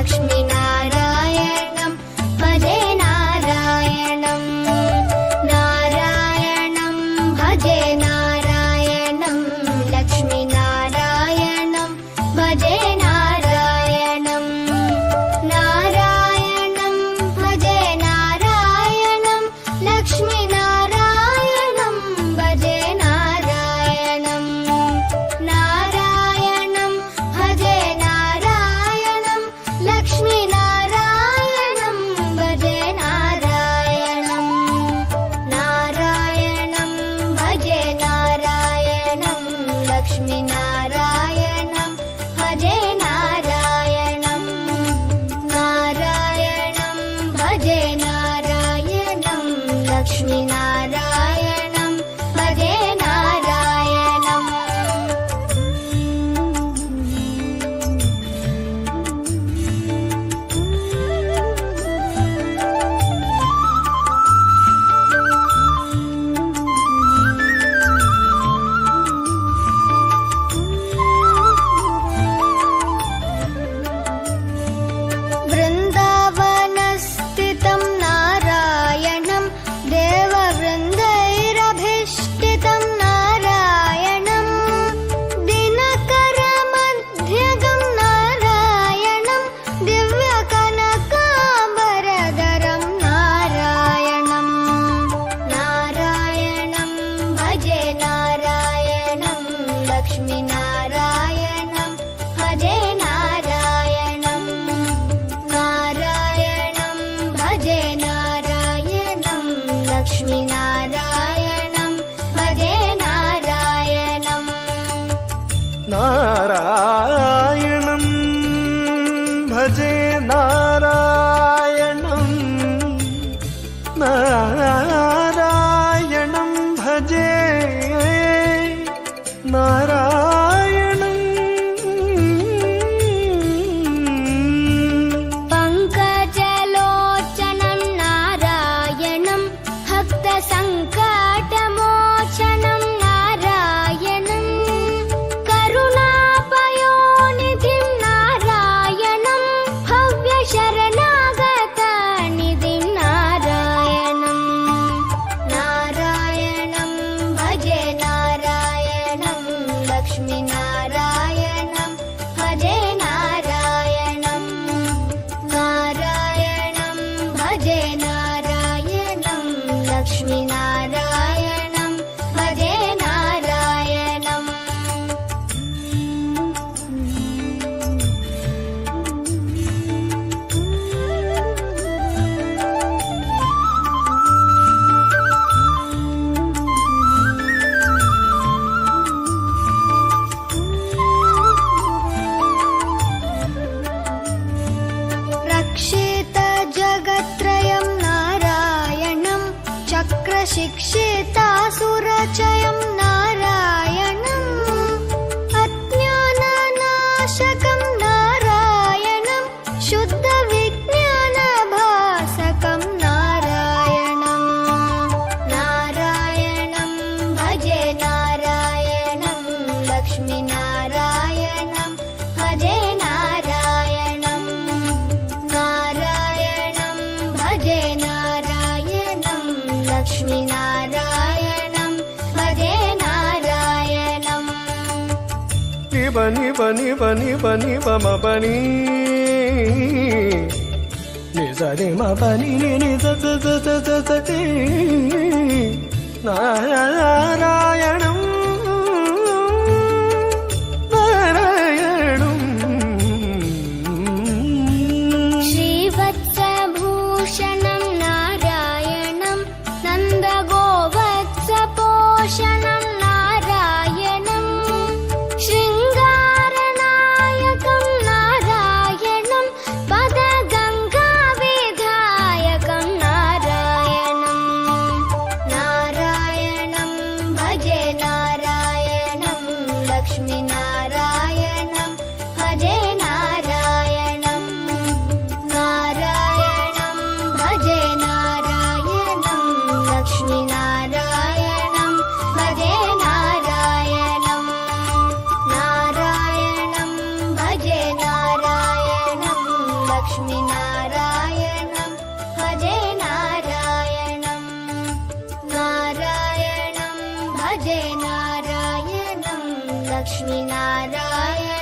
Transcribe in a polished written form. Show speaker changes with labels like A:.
A: लक्ष्मीनारायणं भजे नारायणं नारायणं भजे नारायणं लक्ष्मीनारायणं भजे नारायणं नारायणं भजे नारायणं लक्ष्मीनारायणं भजे नारायणं नारायणं भजे नारायणं लक्ष्मीनारायणं भजे नारायणं नारायणं भजे नारायणं लक्ष्मीनारायणं भजे नारायणं नारायणं भजे नारायणं लक्ष्मीनारायणं भजे नारायणम् वृन्दावनस्थितं नारायणं देववृन्दैरभिष्टितं नारायणं दिनकरमध्यगं नारायणं दिव्यकनकाम्बरधरं नारायणं नारायणं भजे नारायणं लक्ष्मीनारायणं भजे नारायणं नारायणं भजे नारायणं लक्ष्मीनारायणं भजे नारायणम्
B: नारायणं भजे नारायणं नारायणं भजे नारायणम्
A: पङ्कजलोचनं नारायणं भक्तसङ्कटमोचनं नारायणं करुणापयोनिधिं नारायणं भव्यशरणागतनिधिं नारायणं नारायणं भजे नारायणं लक्ष्मीनारायणं भजे नारायणं नारायणं भजे नारायणं लक्ष्मीनारायणं भजे नारायणम् रक्षितजगत्त्रयं नारायणं चक्रशिक्षितासुरचयं नारायणम् अज्ञाननाशकं नारायणं शुद्धविज्ञानभासकं नारायणं नारायणं भजे नारायणं लक्ष्मीनारायणं भजे नारायणं नारायणं भजे नारायणं लक्ष्मीनारायणं भजे नारायणम्
B: बनी बनी बनी बनी बम बनी निजरे म बनी नि ज ज ज ज ज ज ज नारायणं नारायणं
A: श्रीवत्सभूषणं नारायणं नन्दगोवत्सपोषणं नारायणं शृङ्गारनायकं नारायणं पदगङ्गाविधायकं नारायणं नारायणं भजे नारायणं लक्ष्मीनारायणं भजे नारायणं नारायणं भजे नारायणं लक्ष्मीनारायणं भजे नारायणं नारायणं भजे नारायणं लक्ष्मीनारायणं भजे नारायणं नारायणं भजे नारायणं लक्ष्मीनारायणं